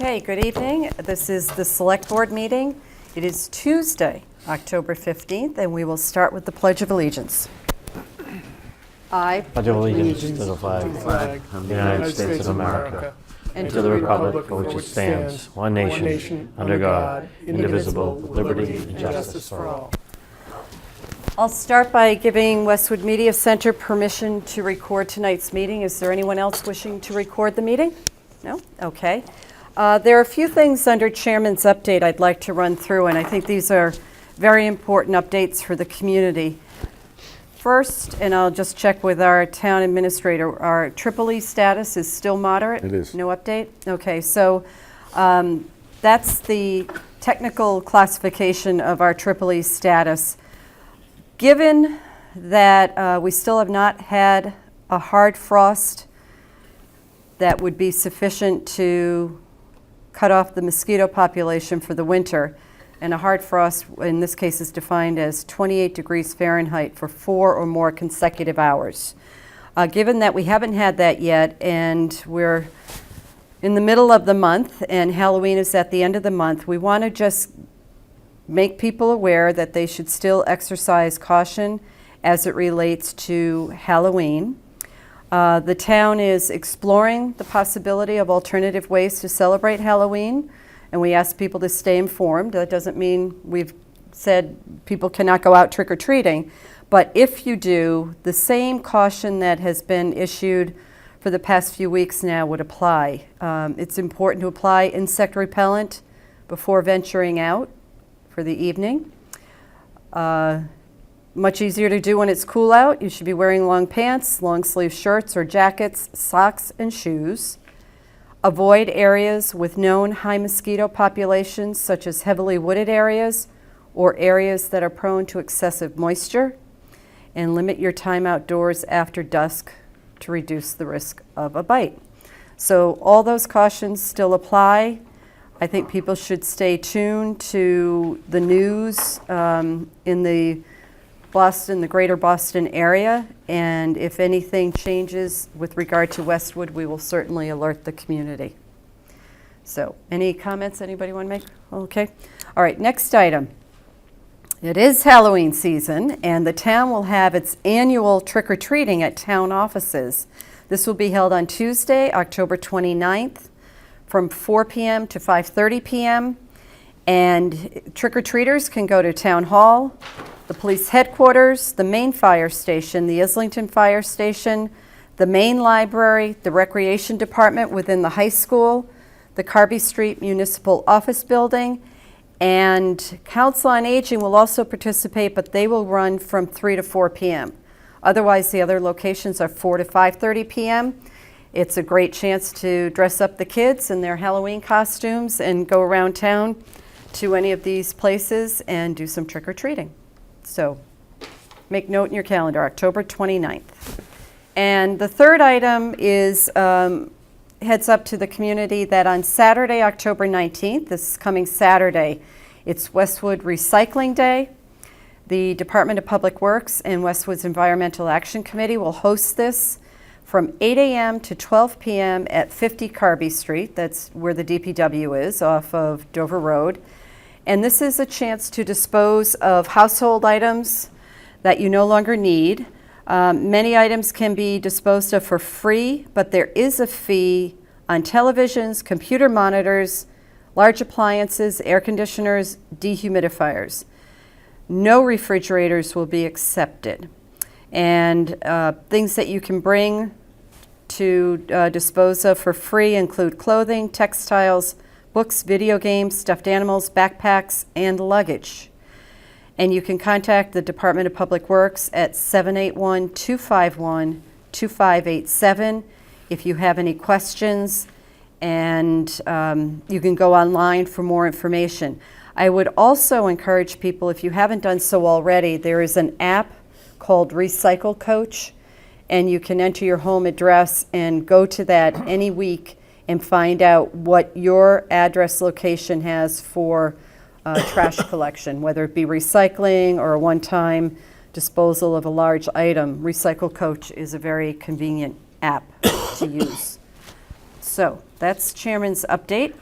Okay, good evening. This is the Select Board meeting. It is Tuesday, October 15th, and we will start with the Pledge of Allegiance. I Pledge of allegiance to the flag of the United States of America and to the republic for which it stands, one nation, under God, indivisible, with liberty and justice for all. I'll start by giving Westwood Media Center permission to record tonight's meeting. Is there anyone else wishing to record the meeting? No? Okay. There are a few things under Chairman's update I'd like to run through, and I think these are very important updates for the community. First, and I'll just check with our town administrator, our Triple E status is still moderate? It is. No update? Okay, so that's the technical classification of our Triple E status. Given that we still have not had a hard frost that would be sufficient to cut off the mosquito population for the winter, and a hard frost in this case is defined as 28 degrees Fahrenheit for 4 or more consecutive hours. Given that we haven't had that yet, and we're in the middle of the month and Halloween is at the end of the month, we want to just make people aware that they should still exercise caution as it relates to Halloween. The town is exploring the possibility of alternative ways to celebrate Halloween, and we ask people to stay informed. That doesn't mean we've said people cannot go out trick-or-treating, but if you do, the same caution that has been issued for the past few weeks now would apply. It's important to apply insect repellent before venturing out for the evening. Much easier to do when it's cool out. You should be wearing long pants, long sleeve shirts or jackets, socks, and shoes. Avoid areas with known high mosquito populations, such as heavily wooded areas or areas that are prone to excessive moisture. And limit your time outdoors after dusk to reduce the risk of a bite. So all those cautions still apply. I think people should stay tuned to the news in the greater Boston area, and if anything changes with regard to Westwood, we will certainly alert the community. So, any comments anybody want to make? Okay. All right, next item. It is Halloween season, and the town will have its annual trick-or-treating at town offices. This will be held on Tuesday, October 29th, from 4 p.m. to 5:30 p.m., and trick-or-treaters can go to Town Hall, the police headquarters, the main fire station, the Islington Fire Station, the main library, the recreation department within the high school, the Carby Street Municipal Office Building, and Council on Aging will also participate, but they will run from 3 to 4 p.m. Otherwise, the other locations are 4 to 5:30 p.m. It's a great chance to dress up the kids in their Halloween costumes and go around town to any of these places and do some trick-or-treating. So make note in your calendar, October 29th. And the third item is heads up to the community that on Saturday, October 19th, this coming Saturday, it's Westwood Recycling Day. The Department of Public Works and Westwood's Environmental Action Committee will host this from 8 a.m. to 12 p.m. at 50 Carby Street. That's where the DPW is, off of Dover Road. And this is a chance to dispose of household items that you no longer need. Many items can be disposed of for free, but there is a fee on televisions, computer monitors, large appliances, air conditioners, dehumidifiers. No refrigerators will be accepted. And things that you can bring to dispose of for free include clothing, textiles, books, video games, stuffed animals, backpacks, and luggage. And you can contact the Department of Public Works at 781-251-2587 if you have any questions, and you can go online for more information. I would also encourage people, if you haven't done so already, there is an app called Recycle Coach, and you can enter your home address and go to that any week and find out what your address location has for trash collection, whether it be recycling or a one-time disposal of a large item. Recycle Coach is a very convenient app to use. So that's Chairman's update.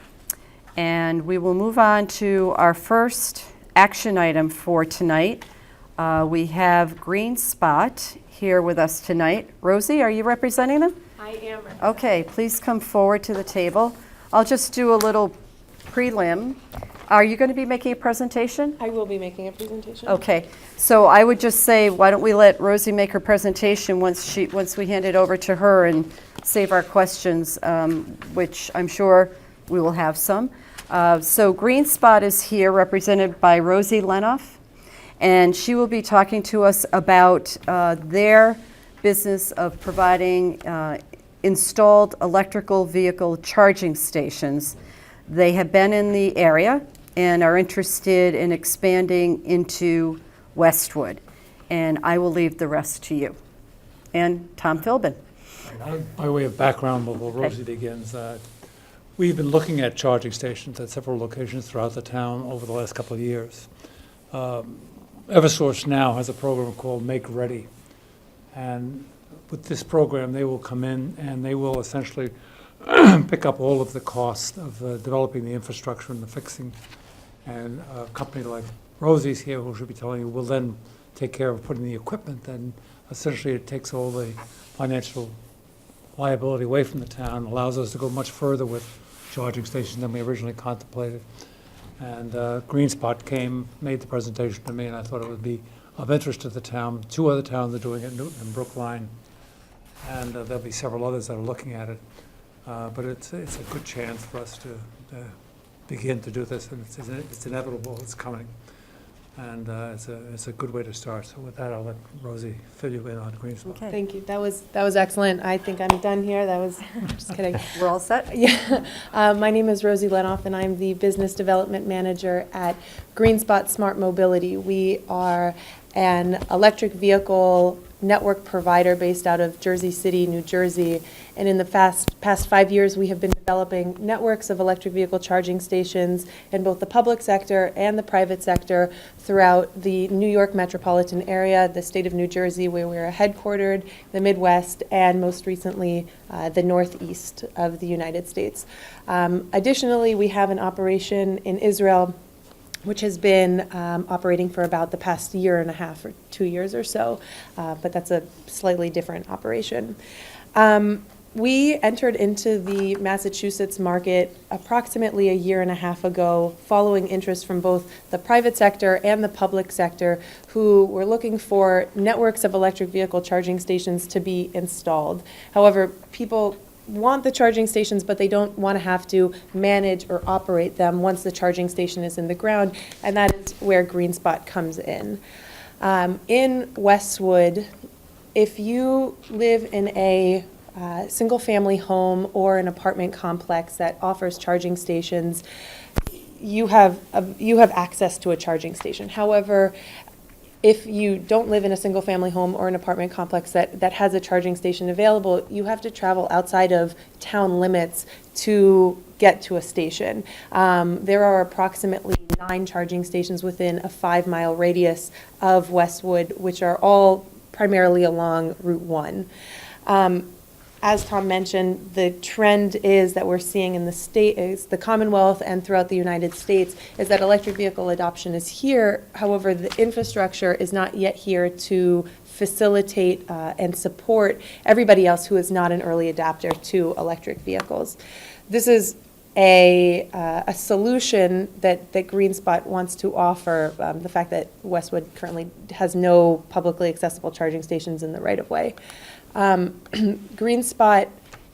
And we will move on to our first action item for tonight. We have Green Spot here with us tonight. Rosie, are you representing them? I am. Okay, please come forward to the table. I'll just do a little prelim. Are you going to be making a presentation? I will be making a presentation. Okay, so I would just say, why don't we let Rosie make her presentation once we hand it over to her and save our questions, which I'm sure we will have some. So Green Spot is here, represented by Rosie Lenoff, and she will be talking to us about their business of providing installed electrical vehicle charging stations. They have been in the area and are interested in expanding into Westwood. And I will leave the rest to you. And Tom Philbin. By way of background, before Rosie begins, we've been looking at charging stations at several locations throughout the town over the last couple of years. Eversource now has a program called Make Ready. And with this program, they will come in and they will essentially pick up all of the cost of developing the infrastructure and the fixing. And a company like Rosie's here, who should be telling you, will then take care of putting the equipment, and essentially it takes all the financial liability away from the town, allows us to go much further with charging stations than we originally contemplated. And Green Spot made the presentation to me, and I thought it would be of interest to the town. 2 other towns are doing it, Newton and Brookline, and there'll be several others that are looking at it. But it's a good chance for us to begin to do this, and it's inevitable, it's coming. And it's a good way to start. So with that, I'll let Rosie fill you in on Green Spot. Okay. Thank you. That was excellent. I think I'm done here. That was, just kidding. We're all set? Yeah. My name is Rosie Lenoff, and I'm the Business Development Manager at Green Spot Smart Mobility. We are an electric vehicle network provider based out of Jersey City, New Jersey. And in the past 5 years, we have been developing networks of electric vehicle charging stations in both the public sector and the private sector throughout the New York metropolitan area, the state of New Jersey, where we are headquartered, the Midwest, and most recently, the Northeast of the United States. Additionally, we have an operation in Israel, which has been operating for about the past year and a half or 2 years or so, but that's a slightly different operation. We entered into the Massachusetts market approximately a year and a half ago, following interest from both the private sector and the public sector, who were looking for networks of electric vehicle charging stations to be installed. However, people want the charging stations, but they don't want to have to manage or operate them once the charging station is in the ground, and that is where Green Spot comes in. In Westwood, if you live in a single-family home or an apartment complex that offers charging stations, you have access to a charging station. However, if you don't live in a single-family home or an apartment complex that has a charging station available, you have to travel outside of town limits to get to a station. There are approximately 9 charging stations within a 5-mile radius of Westwood, which are all primarily along Route 1. As Tom mentioned, the trend is that we're seeing in the state, is the Commonwealth and throughout the United States, is that electric vehicle adoption is here. However, the infrastructure is not yet here to facilitate and support everybody else who is not an early adopter to electric vehicles. This is a solution that Green Spot wants to offer, the fact that Westwood currently has no publicly accessible charging stations in the right-of-way. Green Spot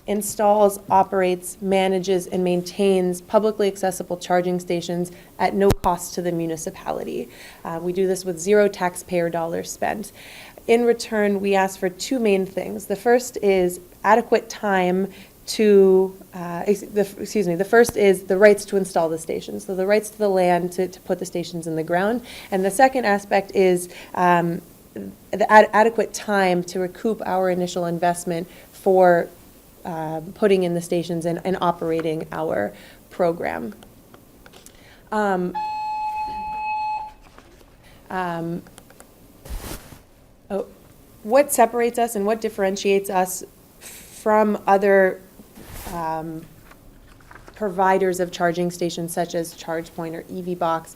installs, operates, manages, and maintains publicly accessible charging stations at no cost to the municipality. We do this with 0 taxpayer dollars spent. In return, we ask for 2 main things. The first is adequate time to, the first is the rights to install the stations, so the rights to the land to put the stations in the ground. And the second aspect is the adequate time to recoup our initial investment for putting in the stations and operating our program. What separates us and what differentiates us from other providers of charging stations such as ChargePoint or EVBox,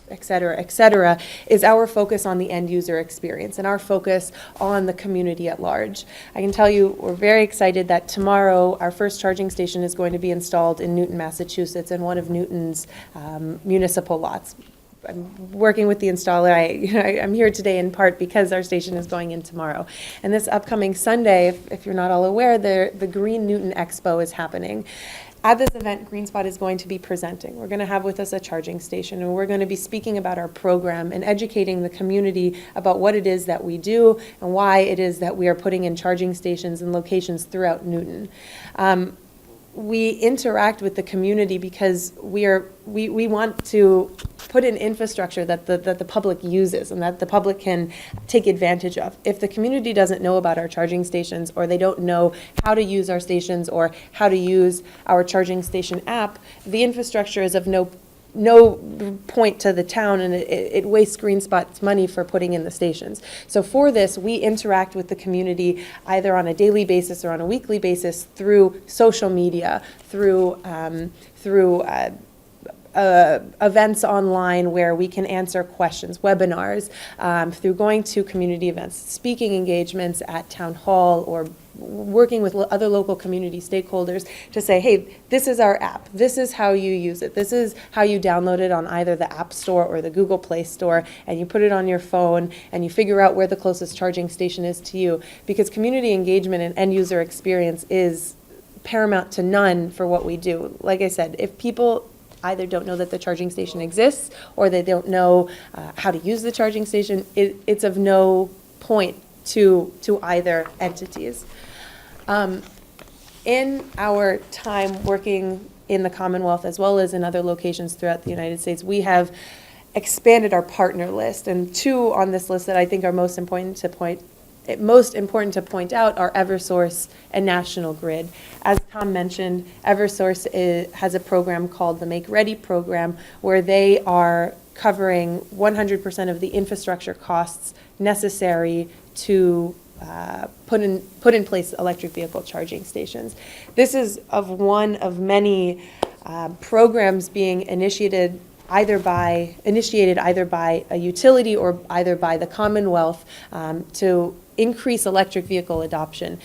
et cetera, is our focus on the end user experience and our focus on the community at large. I can tell you we're very excited that tomorrow our first charging station is going to be installed in Newton, Massachusetts, in one of Newton's municipal lots. I'm working with the installer. I'm here today in part because our station is going in tomorrow. And this upcoming Sunday, if you're not all aware, the Green Newton Expo is happening. At this event, GreenSpot is going to be presenting. We're going to have with us a charging station, and we're going to be speaking about our program and educating the community about what it is that we do and why it is that we are putting in charging stations in locations throughout Newton. We interact with the community because we want to put in infrastructure that the public uses and that the public can take advantage of. If the community doesn't know about our charging stations, or they don't know how to use our stations or how to use our charging station app, the infrastructure is of no point to the town, and it wastes GreenSpot's money for putting in the stations. So for this, we interact with the community either on a daily basis or on a weekly basis through social media, through events online where we can answer questions, webinars, through going to community events, speaking engagements at town hall, or working with other local community stakeholders to say, hey, this is our app. This is how you use it. This is how you download it on either the App Store or the Google Play Store, and you put it on your phone and you figure out where the closest charging station is to you. Because community engagement and end user experience is paramount to none for what we do. Like I said, if people either don't know that the charging station exists or they don't know how to use the charging station, it's of no point to either entities. In our time working in the Commonwealth as well as in other locations throughout the United States, we have expanded our partner list, and two on this list that I think are most important to point out are Eversource and National Grid. As Tom mentioned, Eversource has a program called the Make Ready program, where they are covering 100% of the infrastructure costs necessary to put in place electric vehicle charging stations. This is one of many programs being initiated either by a utility or either by the Commonwealth to increase electric vehicle adoption.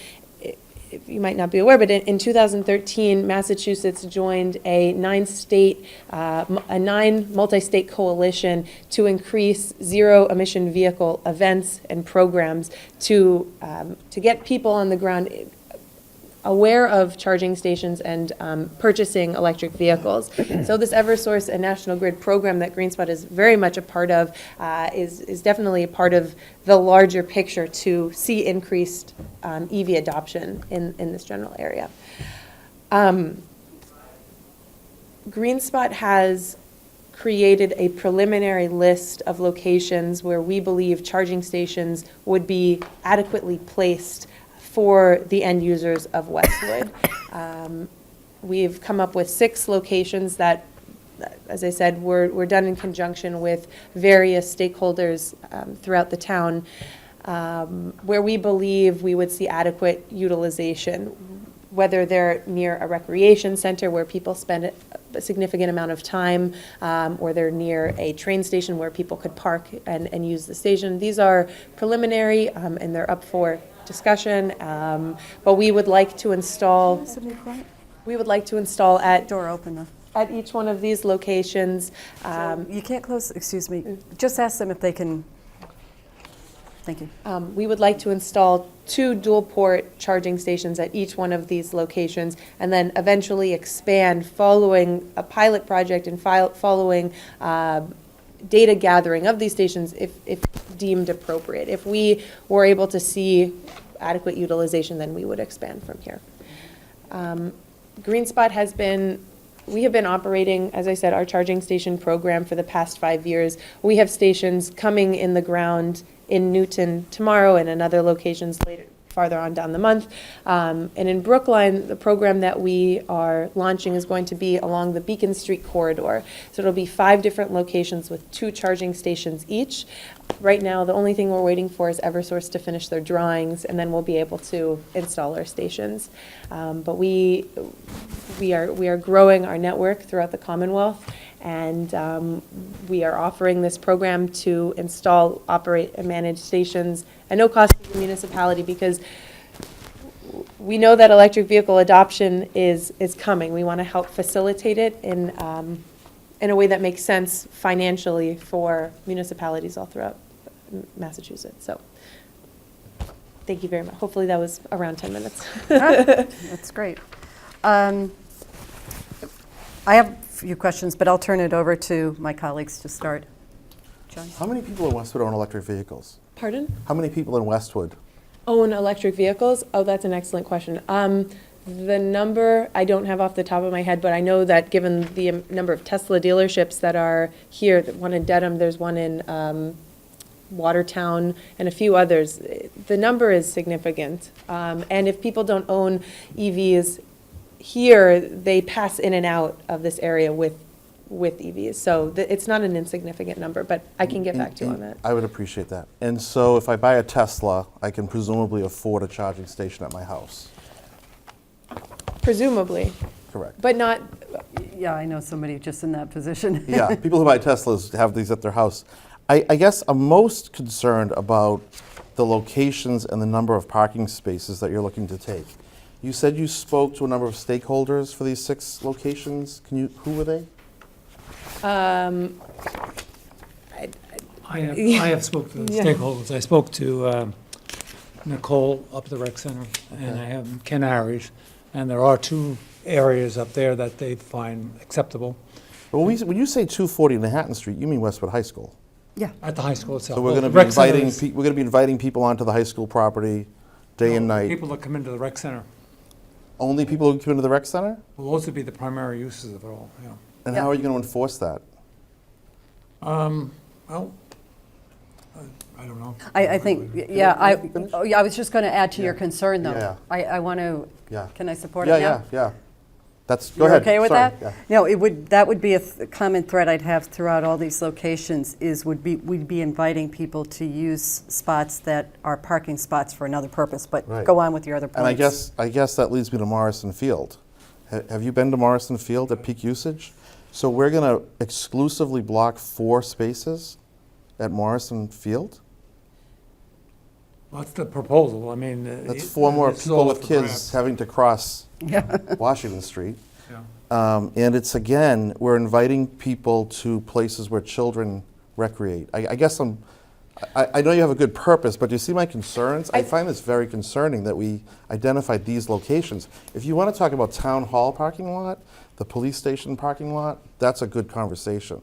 You might not be aware, but in 2013, Massachusetts joined a nine multi-state coalition to increase zero-emission vehicle events and programs to get people on the ground aware of charging stations and purchasing electric vehicles. So this Eversource and National Grid program that GreenSpot is very much a part of is definitely a part of the larger picture to see increased EV adoption in this general area. GreenSpot has created a preliminary list of locations where we believe charging stations would be adequately placed for the end users of Westwood. We've come up with 6 locations that, as I said, were done in conjunction with various stakeholders throughout the town, where we believe we would see adequate utilization, whether they're near a recreation center where people spend a significant amount of time, or they're near a train station where people could park and use the station. These are preliminary, and they're up for discussion, but we would like to install. At Door open though. at each one of these locations. You can't close, excuse me, just ask them if they can, thank you. We would like to install 2 dual port charging stations at each one of these locations, and then eventually expand following a pilot project and following data gathering of these stations if deemed appropriate. If we were able to see adequate utilization, then we would expand from here. GreenSpot we have been operating, as I said, our charging station program for the past 5 years. We have stations coming in the ground in Newton tomorrow and in other locations farther on down the month. And in Brookline, the program that we are launching is going to be along the Beacon Street corridor. So it'll be 5 different locations with 2 charging stations each. Right now, the only thing we're waiting for is Eversource to finish their drawings, and then we'll be able to install our stations. But we are growing our network throughout the Commonwealth, and we are offering this program to install, operate, and manage stations at no cost to the municipality, because we know that electric vehicle adoption is coming. We want to help facilitate it in a way that makes sense financially for municipalities all throughout Massachusetts. So, thank you very much. Hopefully that was around 10 minutes. That's great. I have a few questions, but I'll turn it over to my colleagues to start. John? How many people in Westwood own electric vehicles? Pardon? How many people in Westwood? Own electric vehicles? Oh, that's an excellent question. The number, I don't have off the top of my head, but I know that given the number of Tesla dealerships that are here, one in Dedham, there's one in Watertown, and a few others, the number is significant. And if people don't own EVs here, they pass in and out of this area with EVs. So it's not an insignificant number, but I can get back to you on that. I would appreciate that. And so if I buy a Tesla, I can presumably afford a charging station at my house. Presumably, Correct. but not, Yeah, I know somebody just in that position. Yeah, people who buy Teslas have these at their house. I guess I'm most concerned about the locations and the number of parking spaces that you're looking to take. You said you spoke to a number of stakeholders for these 6 locations. Who were they? I have spoken to the Yeah. stakeholders. I spoke to Nicole up at the rec center, and I have Ken Arish, and there are 2 areas up there that they find acceptable Well, when you say 240 Manhattan Street, you mean Westwood High School. Yeah. at the high school itself. So we're Well, going to the be rec center inviting is- we're going to be inviting people onto the high school property day and night. People that come into the rec center. Only people who come into the rec center? Well, those would be the primary uses of it all, yeah. And Yeah. how are you going to enforce that? Well, I don't know. I think, yeah, I was just going to add to your concern, though. Yeah. I want to, Yeah. can I support Yeah, it now? yeah. Go You're ahead. okay with Sorry. that? No, that would be a common thread I'd have throughout all these locations, we'd be inviting people to use spots that are parking spots for another purpose, but Right. go on with your other points. And I guess that leads me to Morrison Field. Have you been to Morrison Field at peak usage? So we're going to exclusively block 4 spaces at Morrison Field? Well, that's the proposal, I mean. That's 4 more it's people all with up for kids grabs. having to cross Washington Street. Yeah. And it's, again, we're inviting people to places where children recreate. I guess I know you have a good purpose, but do you see my concerns? I find this very concerning that we identified these locations. If you want to talk about town hall parking lot, the police station parking lot, that's a good conversation.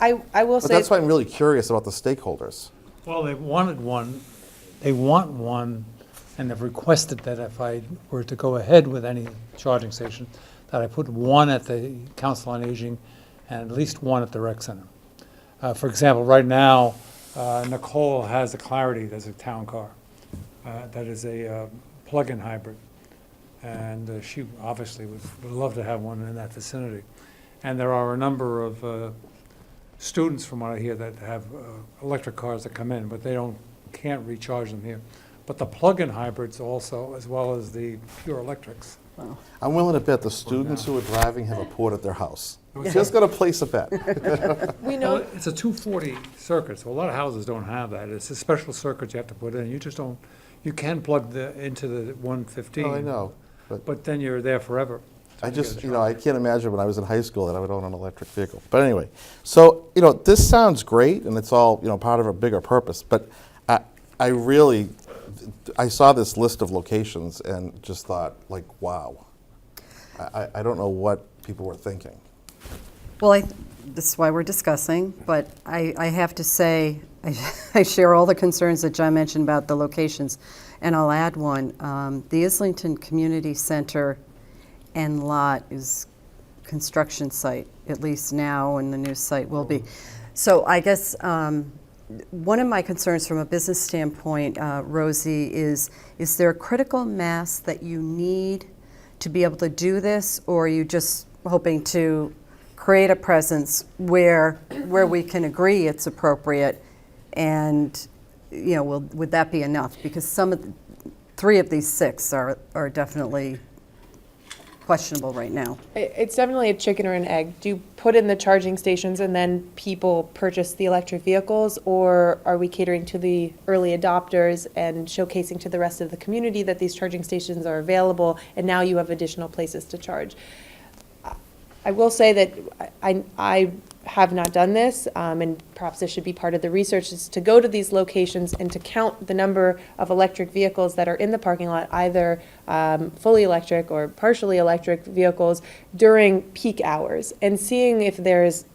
I will But say. that's why I'm really curious about the stakeholders. Well, they want one, and they've requested that if I were to go ahead with any charging station, that I put 1 at the Council on Aging and at least 1 at the rec center. For example, right now, Nicole has a Clarity, that's a town car, that is a plug-in hybrid. And she obviously would love to have one in that vicinity. And there are a number of students, from what I hear, that have electric cars that come in, but they can't recharge them here. But the plug-in hybrids also, as well as the pure electrics. I'm willing to bet the students who are driving have a port at their house. Just got to place a bet. We Well, know, it's a 240 circuit, so a lot of houses don't have that. It's a special circuit you have to put in. You just don't, you can plug into the 115. Oh, I know. But then you're there forever. I just, I can't imagine when I was in high school that I would own an electric vehicle. But anyway, so, this sounds great, and it's all, part of a bigger purpose, but I saw this list of locations and just thought, like, wow. I don't know what people were thinking. Well, this is why we're discussing, but I have to say, I share all the concerns that John mentioned about the locations, and I'll add one. The Islington Community Center and lot is construction site, at least now, and the new site will be. So I guess one of my concerns from a business standpoint, Rosie, is there a critical mass that you need to be able to do this, or are you just hoping to create a presence where we can agree it's appropriate, and, you know, would that be enough? Because three of these 6 are definitely questionable right now. It's definitely a chicken or an egg. Do you put in the charging stations and then people purchase the electric vehicles, or are we catering to the early adopters and showcasing to the rest of the community that these charging stations are available and now you have additional places to charge? I will say that I have not done this, and perhaps this should be part of the research, is to go to these locations and to count the number of electric vehicles that are in the parking lot, either fully electric or partially electric vehicles during peak hours, and seeing if there's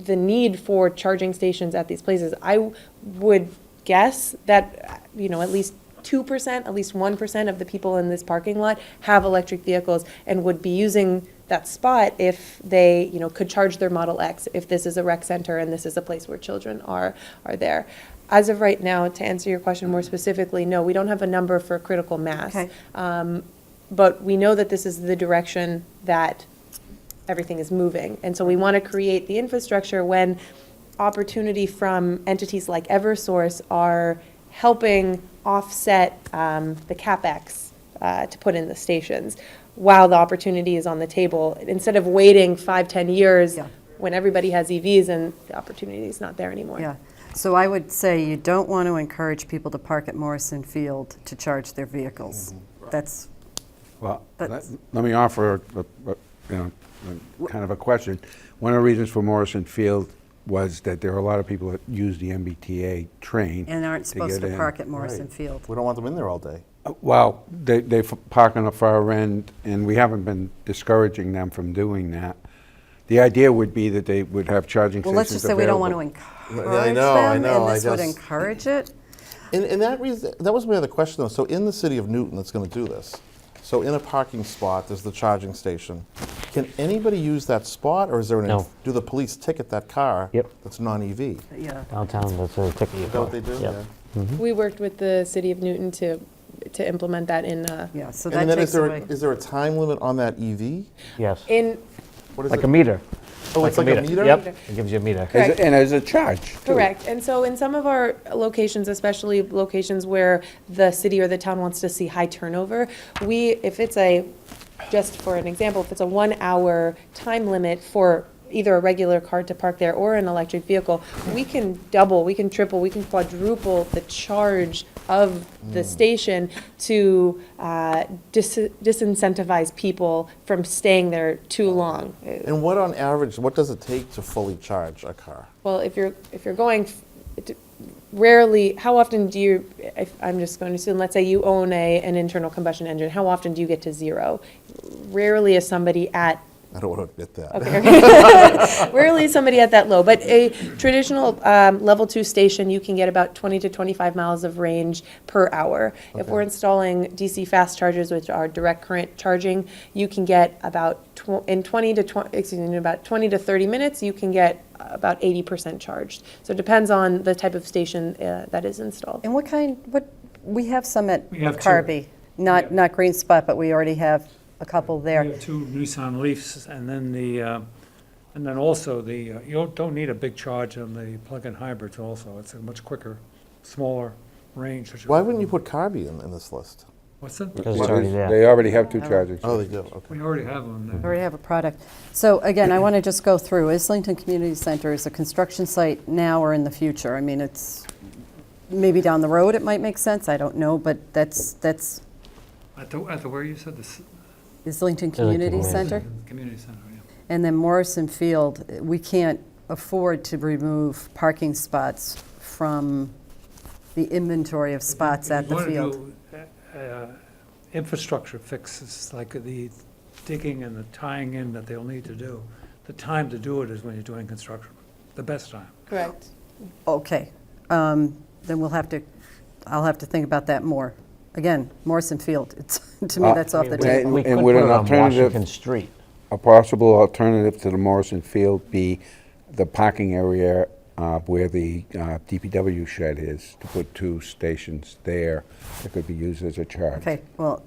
the need for charging stations at these places. I would guess that, you know, at least 2%, at least 1% of the people in this parking lot have electric vehicles and would be using that spot if they, you know, could charge their Model X, if this is a rec center and this is a place where children are there. As of right now, to answer your question more specifically, no, we don't have a number for critical mass. Okay. But we know that this is the direction that everything is moving. And so we want to create the infrastructure when opportunity from entities like Eversource are helping offset the CapEx to put in the stations, while the opportunity is on the table, instead of waiting 5-10 years Yeah. when everybody has EVs and the opportunity is not there anymore. Yeah. So I would say you don't want to encourage people to park at Morrison Field to charge their vehicles. That's, Well, That's- let me offer, kind of a question. One of the reasons for Morrison Field was that there are a lot of people that use the MBTA train. and aren't supposed get to in. park at Morrison Right. Field. We don't want them in there all day. Well, they park on the far end, and we haven't been discouraging them from doing that. The idea would be that they would have charging Well, stations let's just say we don't want to available. encourage know, I them, know, and I this would just- encourage it. And that reason, that was my other question though. So in the city of Newton that's going to do this, so in a parking spot, there's the charging station. Can anybody use that spot, or is there No. do the police ticket that car Yep. that's non-EV? Is Yeah. Downtown, that's a ticket you that what they do? Yep. We worked with the city of Newton to implement that in, Yeah, so And that then takes away. is there a time limit on that EV? Yes, in, What is like it? a meter. Oh, it's like a meter? Yep, it gives you a meter. Correct. And as a charge, too. correct. And so in some of our locations, especially locations where the city or the town wants to see high turnover, if it's just for an example, if it's a 1-hour time limit for either a regular car to park there or an electric vehicle, we can double, we can triple, we can quadruple the charge of the station to disincentivize people from staying there too long. And what on average, what does it take to fully charge a car? Well, if you're going, rarely, how often do you, I'm just going to assume, let's say you own an internal combustion engine, how often do you get to zero? Rarely is somebody at I don't want to admit that. Okay. Rarely is somebody at that low, but a traditional level 2 station, you can get about 20 to 25 miles of range per hour. If we're installing DC fast chargers, which are direct current charging, you can get about in 20 to 30 minutes, you can get about 80% charged. So it depends on the type of station that is installed. And we have some at We have two. Carby, not Green Spot, but we already have a couple We there. have 2 Nissan Leafs, and then also you don't need a big charge on the plug-in hybrids also. It's a much quicker, smaller range. Why wouldn't you put Carby in this list? What's that? Because it's already there. They already have 2 charging Oh, stations. they do, okay. We already have one We there. already have a product. So again, I want to just go through, Islington Community Center is a construction site now or in the future? I mean, it's, maybe down the road it might make sense, I don't know, but that's At the where you said this? Islington Community Community Center. Community center, yeah. And then Morrison Field, we can't afford to remove parking spots from the inventory of spots at the If you field. want to do infrastructure fixes, like the digging and the tying in that they'll need to do, the time to do it is when you're doing construction, the best time. Correct. Okay, then I'll have to think about that more. Again, Morrison Field, to me, that's off the Yeah, table. We And could would put an it on alternative- Washington Street. A possible alternative to the Morrison Field be the parking area where the DPW shed is, to put 2 stations there that could be used as a charge. Okay, well,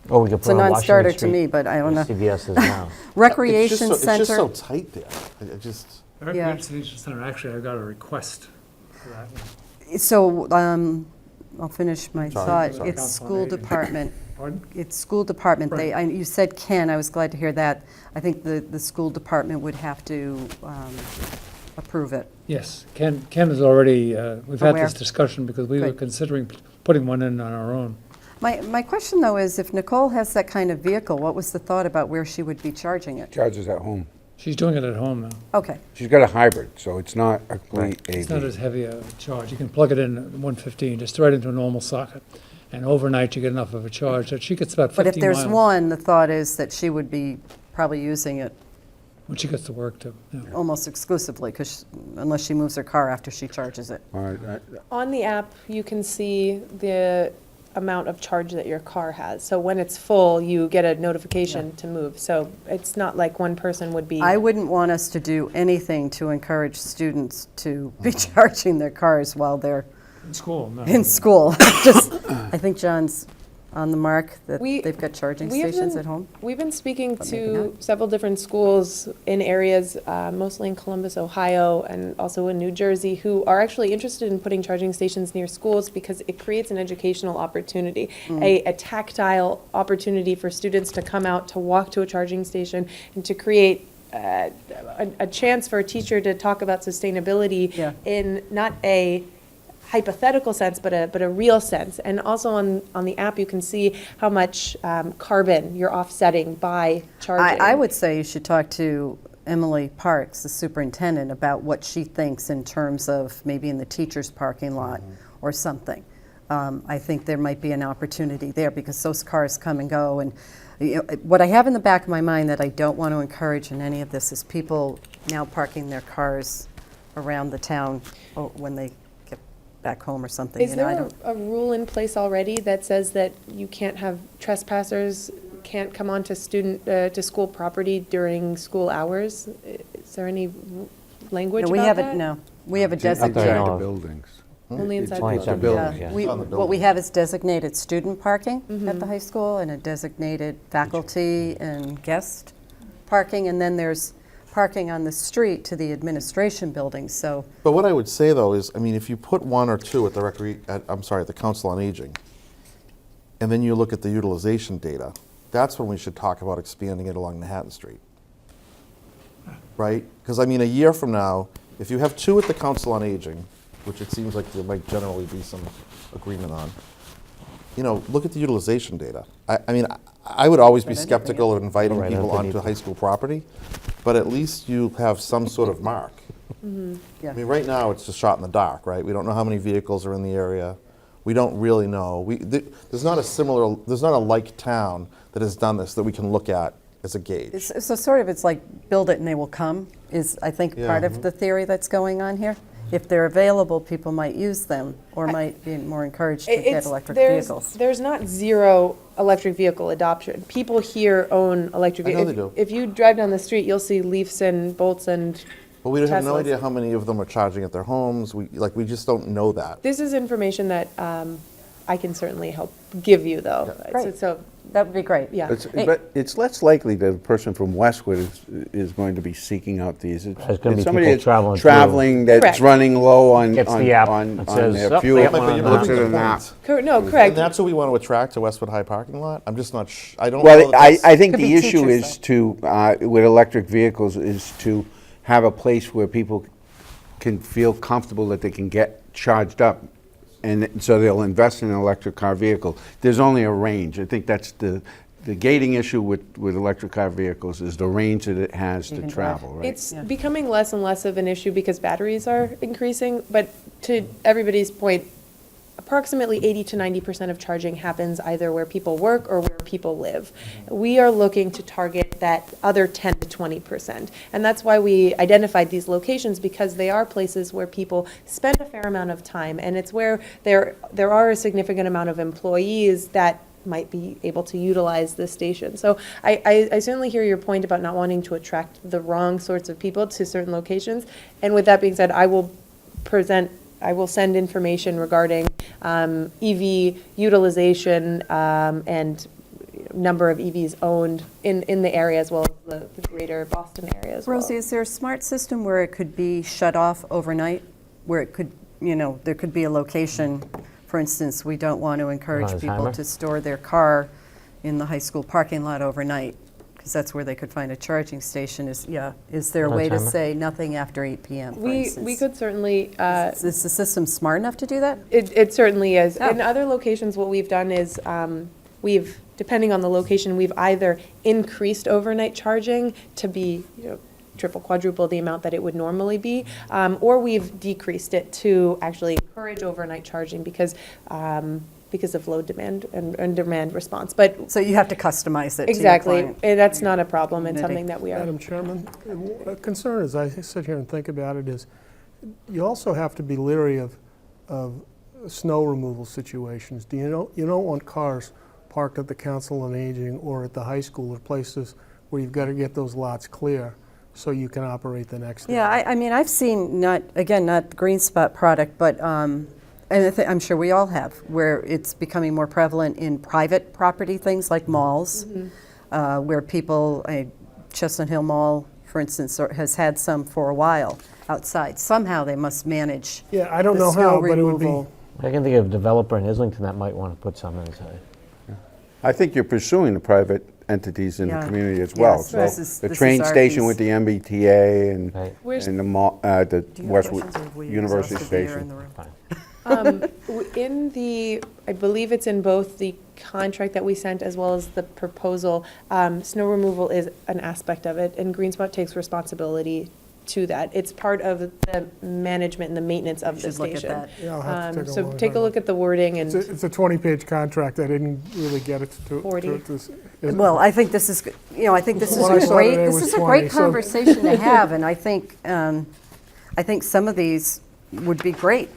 Or we could It's a put on non-starter Washington to me, Street, but I don't where know. CVS is now. Recreation It's just so center. tight there. It just, The Yeah. Recreation Center, actually, I got a request for that one. So, I'll finish my Sorry, thought. sorry. It's school department. Pardon? It's school department. They, you said Ken, I was glad to hear that. I think the school department would have to approve it. Yes, Ken is already, we've had Aware. this discussion because we were Good. considering putting one in on our own. My question, though, is if Nicole has that kind of vehicle, what was the thought about where she would be charging it? Charges at home. She's doing it at home now. Okay, She's got a hybrid, so it's not a complete It's not AV. as heavy a charge. You can plug it in at 115, just right into a normal socket. And overnight, you get enough of a charge that she gets about 15 but if there's miles one, the thought is that she would be probably using it when she gets to work, too. Yeah. almost exclusively, because unless she moves her car after she charges it. All right, On the app, you can see the amount of charge that your car has. So when it's full, you get a notification to move. So it's not like one person would be. I wouldn't want us to do anything to encourage students to be charging their cars while they're In school, no. in school. Just, I think John's on the mark that We- they've got charging we have stations been- at home. We've been speaking But maybe to several different schools in areas, mostly in Columbus, Ohio, and also in New Jersey, who are actually interested in putting charging stations near schools because it creates an educational opportunity, a tactile opportunity for students to come out, to walk to a charging station, and to create a chance for a teacher to talk about sustainability Yeah. in not a hypothetical sense, but a real sense. And also on the app, you can see how much carbon you're offsetting by charging. I would say you should talk to Emily Parks, the superintendent, about what she thinks in terms of maybe in the teacher's parking lot or something. I think there might be an opportunity there because those cars come and go. And what I have in the back of my mind that I don't want to encourage in any of this is people now parking their cars around the town when they get back home or something. Is You know, I there don't- a rule in place already that says that you can't have trespassers can't come onto to school property during school hours? Is there any language No, we about have that? it. No, we have a Not that I designated. know inside the of. buildings. Only inside Only the inside building. buildings, yeah. We, On the what we building. have is designated student parking at the high school and a designated faculty and guest parking, and then there's parking on the street to the administration building, so, but what I would say though is, I mean, if you put one or two at the at the Council on Aging, and then you look at the utilization data, that's when we should talk about expanding it along Manhattan Street. Right? Because I mean, a year from now, if you have two at the Council on Aging, which it seems like there might generally be some agreement on, you know, look at the utilization data. I mean, I would always be Right, I don't think skeptical of inviting Right, people underneath onto it. high school property, but at least you have some sort of mark. yeah. I mean, right now, it's just shot in the dark, right? We don't know how many vehicles are in the area. We don't really know. There's not a like town that has done this that we can look at as a gauge. So sort of it's like build it and they will come is, I think, part Yeah. of the theory that's going on here. If they're available, people might use them or might be more encouraged to get electric vehicles. There's not zero electric vehicle adoption. People here own electric I know vehicles. they do. If you drive down the street, you'll see Leafs and Bolts and But we have no Teslas. idea how many of them are charging at their homes. We just don't know that. this is information that I can certainly help give you, though. Great. So, That would be great. yeah. But it's less likely that a person from Westwood is going to be seeking out these. It's gonna be somebody people that's traveling through. traveling that's Correct. running low on Gets the app on that says, their "Oh, fuel. they got But one you're on Looks the missing at the an app. point. No, And correct. that's what we want to attract to Westwood High parking lot. I'm just not, I don't know Well, that I that's- think Could the be issue teachers, is to, with electric vehicles, is to have a place where people can feel comfortable that they can get charged up. And so they'll invest in an electric car vehicle. There's only a range. I think that's the gating issue with electric car vehicles is the range that it has to can drive. travel, right? It's becoming less and less of an issue because batteries are increasing, but to everybody's point, approximately 80 to 90% of charging happens either where people work or where people live. We are looking to target that other 10 to 20%. And that's why we identified these locations, because they are places where people spend a fair amount of time, and it's where there are a significant amount of employees that might be able to utilize this station. So I certainly hear your point about not wanting to attract the wrong sorts of people to certain locations. And with that being said, I will send information regarding EV utilization and number of EVs owned in the area as well as the greater Boston area as well. Rosie, is there a smart system where it could be shut off overnight? Where it could, there could be a location, for instance, we don't want to encourage On a people timer? to store their car in the high school parking lot overnight, because that's where they could find a charging station. Is there a On a way to timer? say nothing after 8 p.m., for We instance? could certainly, Is the system smart enough to do that? it certainly is. Oh. In other locations, what we've done is depending on the location, we've either increased overnight charging to be, triple, quadruple the amount that it would normally be, or we've decreased it to actually encourage overnight charging because of load demand and demand response. But So you have to customize it to your exactly, client. and that's not a problem. It's Community. something that we are. Madam Chairman, a concern as I sit here and think about it is, you also have to be leery of snow removal situations. You don't want cars parked at the Council on Aging or at the high school or places where you've got to get those lots clear so you can operate the next day. Yeah, I mean, I've seen, not the Green Spot product, but, and I'm sure we all have, where it's becoming more prevalent in private property, things like malls, where people, Chestnut Hill Mall, for instance, has had some for a while outside. Somehow they must manage Yeah, I don't the know snow how, but it would be. removal. I can think of a developer in Islington that might want to put some inside. I think you're pursuing the private entities in the Yeah. community as well. Yes, So this the is train our station piece. with the MBTA and Right. Where's- the mall, the Do you have Westwood questions, or have we University exhausted the air in Station. the room? Fine. I believe it's in both the contract that we sent as well as the proposal, snow removal is an aspect of it, and Green Spot takes responsibility to that. It's part of the management and the maintenance of the Should look at station. that. Yeah, I'll have to take a So look take at a it. look at the wording It's and, a 20-page contract. I didn't really get it to. 40. Well, I think this is, I think this is What I a saw great, today this was is a 20, great so- conversation to have, and I think some of these would be great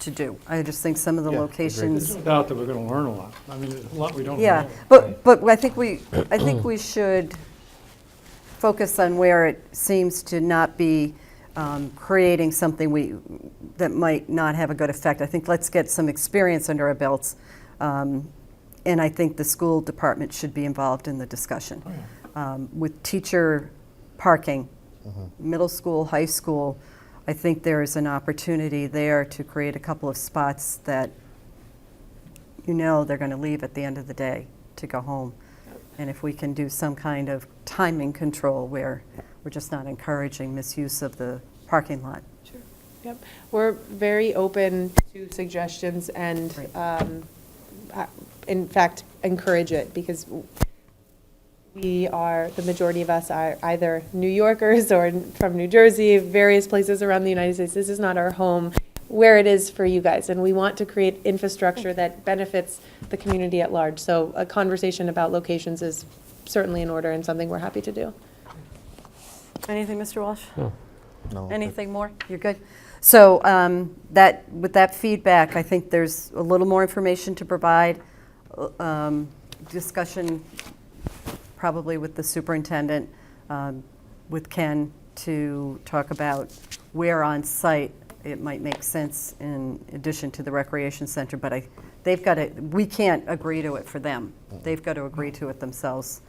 to do. I just think some of the locations. No doubt that we're going to learn a lot. I mean, there's a lot we don't know. Yeah, but I think we should focus on where it seems to not be creating something that might not have a good effect. I think let's get some experience under our belts, and I think the school department should be involved in the discussion. With teacher parking, middle school, high school, I think there is an opportunity there to create a couple of spots that they're going to leave at the end of the day to go home. And if we can do some kind of timing control where we're just not encouraging misuse of the parking lot. yep. We're very open to suggestions and, in fact, encourage it because the majority of us are either New Yorkers or from New Jersey, various places around the United States. This is not our home where it is for you guys, and we want to create infrastructure that benefits the community at large. So a conversation about locations is certainly in order and something we're happy to do. Anything, Mr. Walsh? No. Anything more? You're good? So with that feedback, I think there's a little more information to provide, discussion probably with the superintendent, with Ken, to talk about where on site it might make sense in addition to the recreation center, but we can't agree to it for them. They've got to agree to it themselves.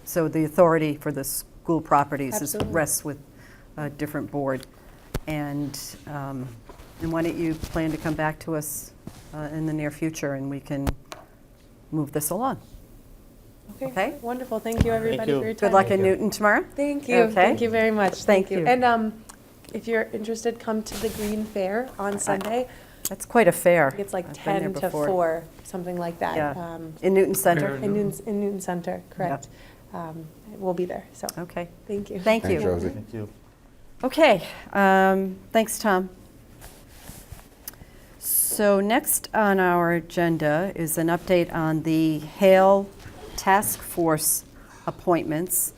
So the authority for the school properties Absolutely. rests with a different board. And why don't you plan to come back to us in the near future, and we can move this along. Okay. Wonderful. Thank you, everybody, you. for your time. Good luck in Newton tomorrow. Thank you. Okay. Thank you very much. Thank you. And if you're interested, come to the Green Fair on Sunday. That's quite a fair. It's like I've been there 10 to before. 4, something like that. Yeah. In Newton Center? Fair. In Newton Center, correct. We'll be there, so, Okay. thank you. Thank Thanks, you. Rosie. Thank you. Okay. Thanks, Tom. So next on our agenda is an update on the Hale Task Force appointments.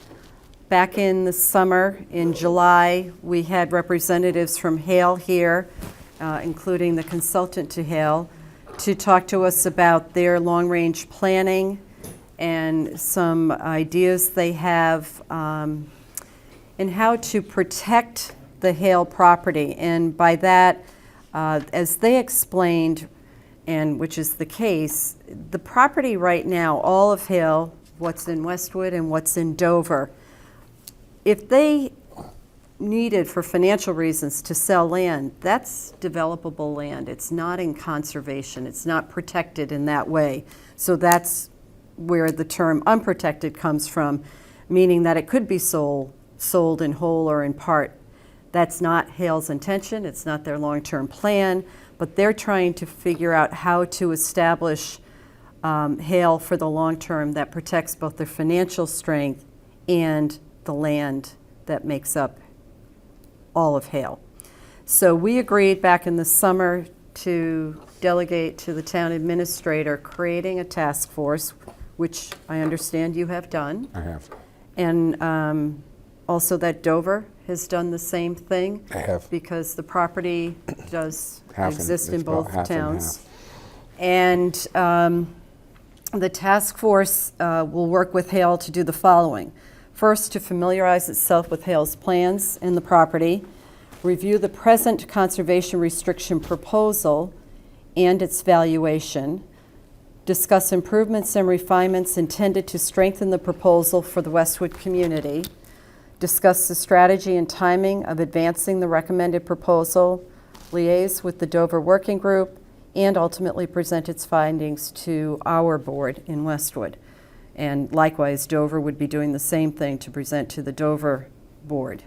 Back in the summer, in July, we had representatives from Hale here, including the consultant to Hale, to talk to us about their long-range planning and some ideas they have in how to protect the Hale property. And by that, as they explained, and which is the case, the property right now, all of Hale, what's in Westwood and what's in Dover, if they needed for financial reasons to sell land, that's developable land. It's not in conservation. It's not protected in that way. So that's where the term unprotected comes from, meaning that it could be sold in whole or in part. That's not Hale's intention. It's not their long-term plan, but they're trying to figure out how to establish Hale for the long term that protects both their financial strength and the land that makes up all of Hale. So we agreed back in the summer to delegate to the town administrator creating a task force, which I understand you have done. I have. And also that Dover has done the same thing. I have. Because the property does Half and- exist in it's about both half and towns. And the task force will work with Hale to do the following. First, to familiarize itself with Hale's plans in the property, review the present conservation restriction proposal and its valuation, discuss improvements and refinements intended to strengthen the proposal for the Westwood community, discuss the strategy and timing of advancing the recommended proposal, liaise with the Dover Working Group, and ultimately present its findings to our board in Westwood. And likewise, Dover would be doing the same thing to present to the Dover board.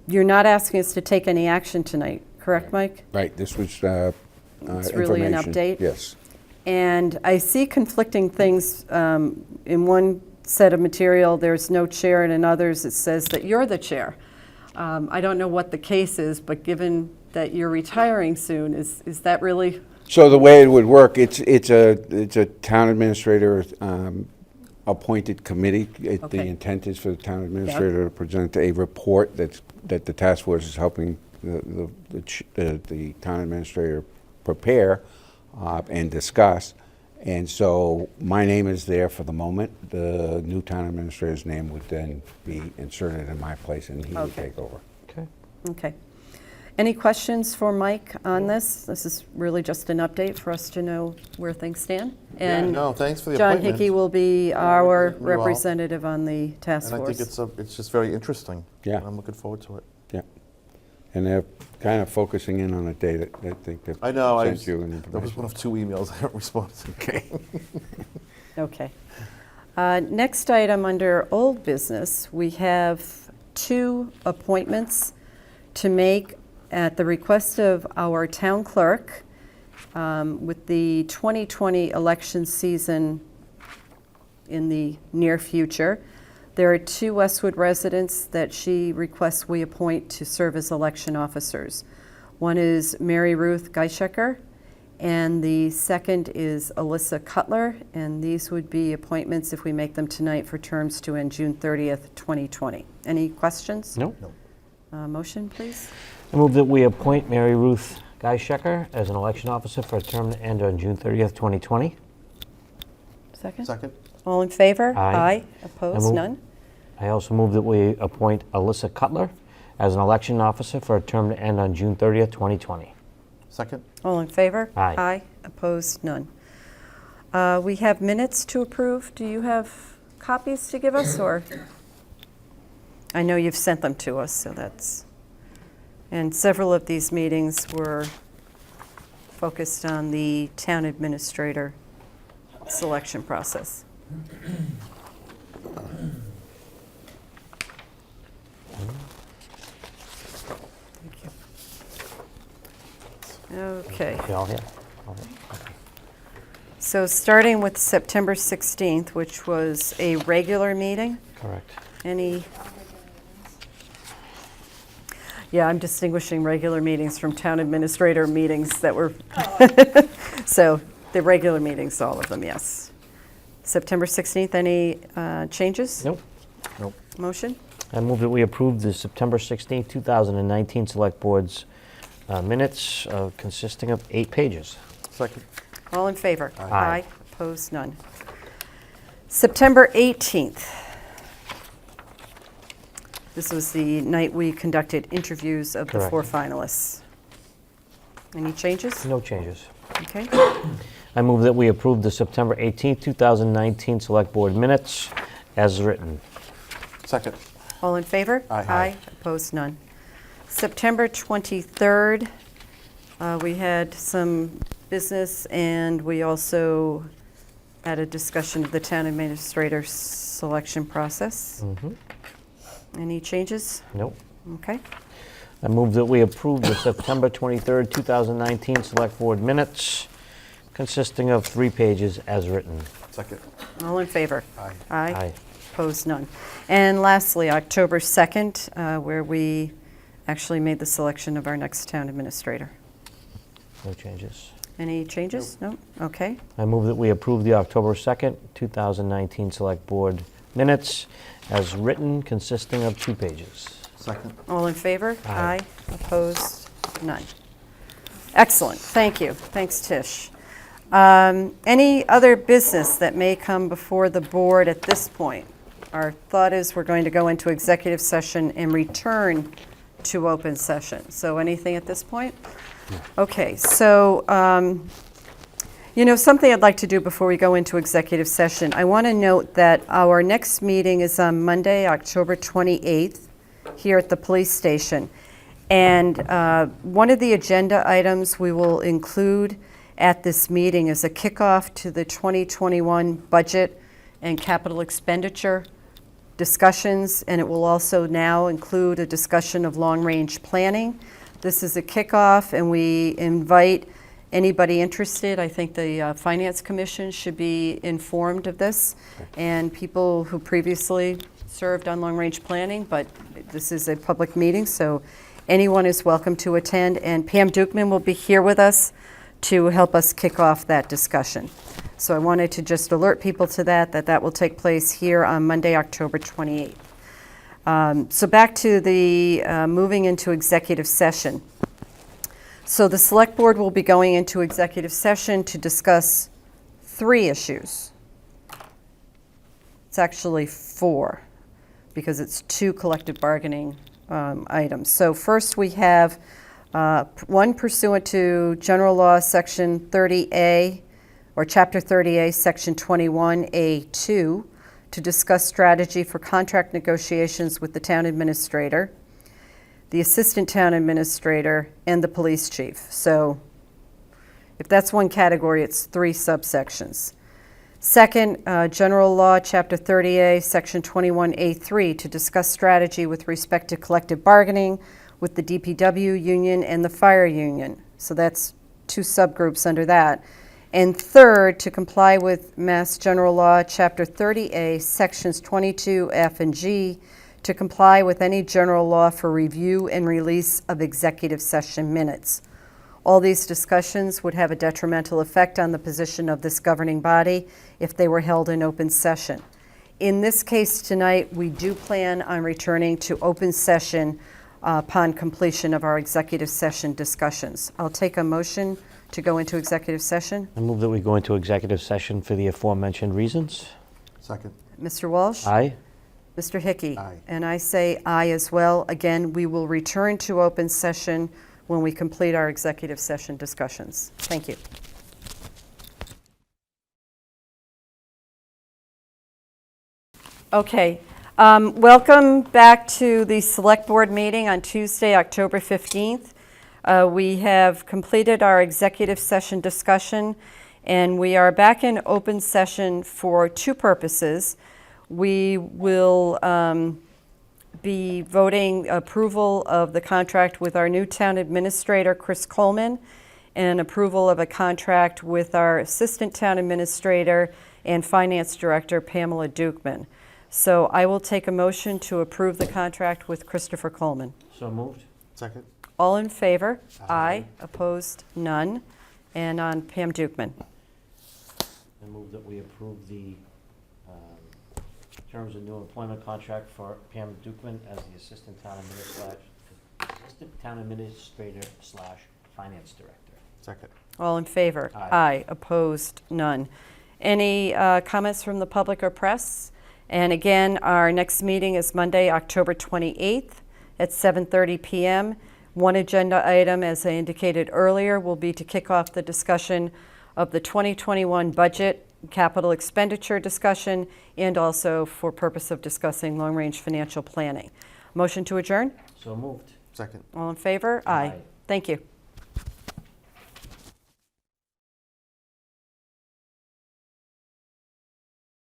You're not asking us to take any action tonight, correct, Mike? Right, this was It's really an information. update? Yes. And I see conflicting things. In one set of material, there's no chair, and in others, it says that you're the chair. I don't know what the case is, but given that you're retiring soon, is that really? So the way it would work, it's a town administrator appointed committee. The Okay. intent is for the town administrator to present a report that the task force is helping the town administrator prepare and discuss. And so my name is there for the moment. The new town administrator's name would then be inserted in my place, and he would Okay. take over. Okay. Okay. Any questions for Mike on this? This is really just an update for us to know where things stand. And No, thanks for the John appointment. Hickey will be our You all. representative on the task And I force. think it's just very interesting. Yeah. I'm looking forward to it. Yeah. And they're kind of focusing in on a day that I think that I know, sent you an that was information. one of 2 emails I haven't responded to. Okay. Okay. Next item under old business, we have 2 appointments to make at the request of our town clerk with the 2020 election season in the near future. There are 2 Westwood residents that she requests we appoint to serve as election officers. One is Mary Ruth Geishecker, and the second is Alyssa Cutler, and these would be appointments if we make them tonight for terms to end June 30th, 2020. Any questions? No? Motion, please? I move that we appoint Mary Ruth Geishecker as an election officer for a term to end on June 30th, 2020. Second? Second? All in favor? Aye. Opposed? move- None? I also move that we appoint Alyssa Cutler as an election officer for a term to end on June 30th, 2020. Second? All in favor? Aye. Aye. Opposed? None. We have minutes to approve. Do you have copies to give us, or? I know you've sent them to us, so that's, and several of these meetings were focused on the town administrator selection process. Thank you. Okay. You all here? All here. So starting with September 16th, which was a regular meeting, Correct. any? Yeah, I'm distinguishing regular meetings from town administrator meetings that were, so the regular meetings, all of them, yes. September 16th, any changes? Nope. Nope. Motion? I move that we approve the September 16th, 2019 Select Board's minutes consisting of 8 pages. Second? All in favor? Aye. Opposed? None. September 18th. This was the night we conducted interviews of the Correct. 4 finalists. Any changes? No changes. Okay. I move that we approve the September 18th, 2019 Select Board minutes as written. Second. All in favor? Aye. Opposed? None. September 23rd, we had some business, and we also had a discussion of the town administrator selection process. Any changes? Nope. Okay. I move that we approve the September 23rd, 2019 Select Board minutes consisting of 3 pages as written. Second. All in favor? Aye. Aye. Opposed? None. And lastly, October 2nd, where we actually made the selection of our next town administrator. No changes. Any changes? No? Okay. I move that we approve the October 2nd, 2019 Select Board minutes as written consisting of 2 pages. Second. All in favor? Aye. Opposed? None. Excellent. Thank you. Thanks, Tish. Any other business that may come before the board at this point? Our thought is we're going to go into executive session and return to open session. So anything at this point? Okay, so, something I'd like to do before we go into executive session, I want to note that our next meeting is on Monday, October 28th, here at the police station. And one of the agenda items we will include at this meeting is a kickoff to the 2021 budget and capital expenditure discussions, and it will also now include a discussion of long-range planning. This is a kickoff, and we invite anybody interested. I think the Finance Commission should be informed of this, and people who previously served on long-range planning, but this is a public meeting, so anyone is welcome to attend, and Pam Dukeman will be here with us to help us kick off that discussion. So I wanted to just alert people to that will take place here on Monday, October 28th. So back to the moving into executive session. So the Select Board will be going into executive session to discuss 3 issues. It's actually 4, because it's 2 collective bargaining items. So first we have one pursuant to General Law Section 30A, or Chapter 30A, Section 21A2, to discuss strategy for contract negotiations with the town administrator, the assistant town administrator, and the police chief. So if that's one category, it's 3 subsections. Second, General Law, Chapter 30A, Section 21A3, to discuss strategy with respect to collective bargaining with the DPW union and the fire union. So that's 2 subgroups under that. And third, to comply with Mass General Law, Chapter 30A, Sections 22F and G, to comply with any general law for review and release of executive session minutes. All these discussions would have a detrimental effect on the position of this governing body if they were held in open session. In this case tonight, we do plan on returning to open session upon completion of our executive session discussions. I'll take a motion to go into executive session. I move that we go into executive session for the aforementioned reasons. Second. Mr. Walsh? Aye. Mr. Hickey? Aye. And I say aye as well. Again, we will return to open session when we complete our executive session discussions. Thank you. Okay. Welcome back to the Select Board meeting on Tuesday, October 15th. We have completed our executive session discussion, and we are back in open session for 2 purposes. We will be voting approval of the contract with our new town administrator, Chris Coleman, and approval of a contract with our assistant town administrator and finance director, Pamela Dukeman. So I will take a motion to approve the contract with Christopher Coleman. So moved. Second. All in favor? Aye. Opposed? None. And on Pam Dukeman. I move that we approve the terms of new employment contract for Pam Dukeman as the assistant town administrator slash finance director. Second. All in favor? Aye. Opposed? None. Any comments from the public or press? And again, our next meeting is Monday, October 28th at 7:30 p.m. One agenda item, as I indicated earlier, will be to kick off the discussion of the 2021 budget, capital expenditure discussion, and also for purpose of discussing long-range financial planning. Motion to adjourn? So moved. Second. All in favor? Aye. Thank you.